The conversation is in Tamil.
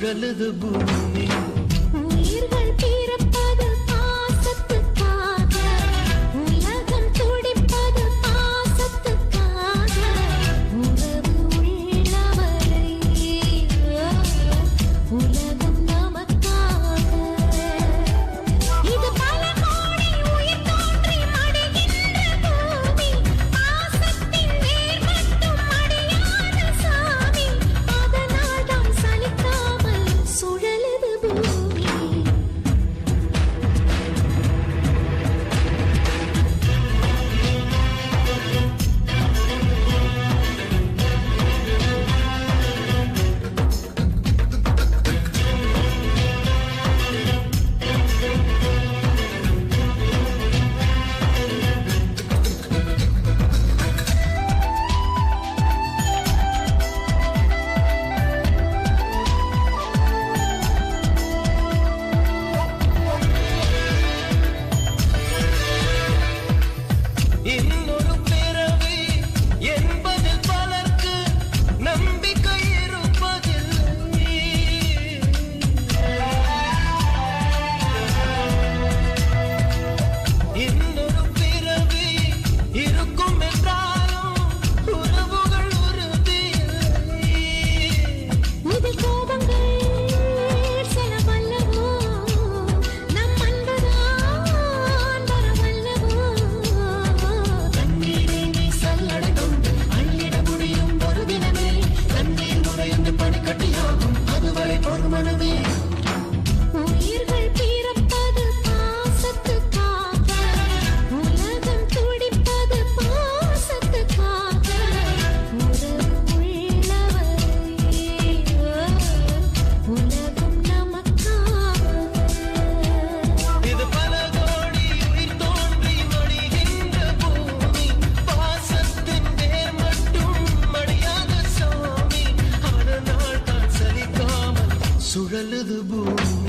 சுழலுது பூமி. உயிர்கள் பிறப்பது பாசத்துக்காக, உலகம் துடிப்பது பாசத்துக்காக, உறவு உள்ளவரை உலகம் நமக்காக. இது பல கோடி உயிர் தோன்றி மடிகின்ற பூமி, பாசத்தின் வேர் மட்டும் மடியாத சாமி, அதனால் தான் சலிக்காமல் சுழலுது பூமி. இன்னொரு பிறவி என்பதில் பலருக்கு நம்பிக்கை இருப்பதில்லை. இன்னொரு பிறவி இருக்கும் என்றாலும் உறவுகள் உறுதியில்லை. இதில் கோபங்கள் செலவல்லவோ, நம் அன்புதான் வரவல்லவோ. தண்ணீரை நீ சல்லடை கொண்டு அள்ளிட முடியும் ஒரு தினமே, தண்ணீர் முறையொன்று பனிக்கட்டியாகும் அதுவரை பொறுமனமே. உயிர்கள் பிறப்பது பாசத்துக்காக, உலகம் துடிப்பது பாசத்துக்காக, உறவு உள்ளவரை உலகம் நமக்காக. இது பல கோடி உயிர் தோன்றி மடிகின்ற பூமி, பாசத்தின் வேர் மட்டும் மடியாத சாமி, அதனால் தான் சலிக்காமல் சுழலுது பூமி.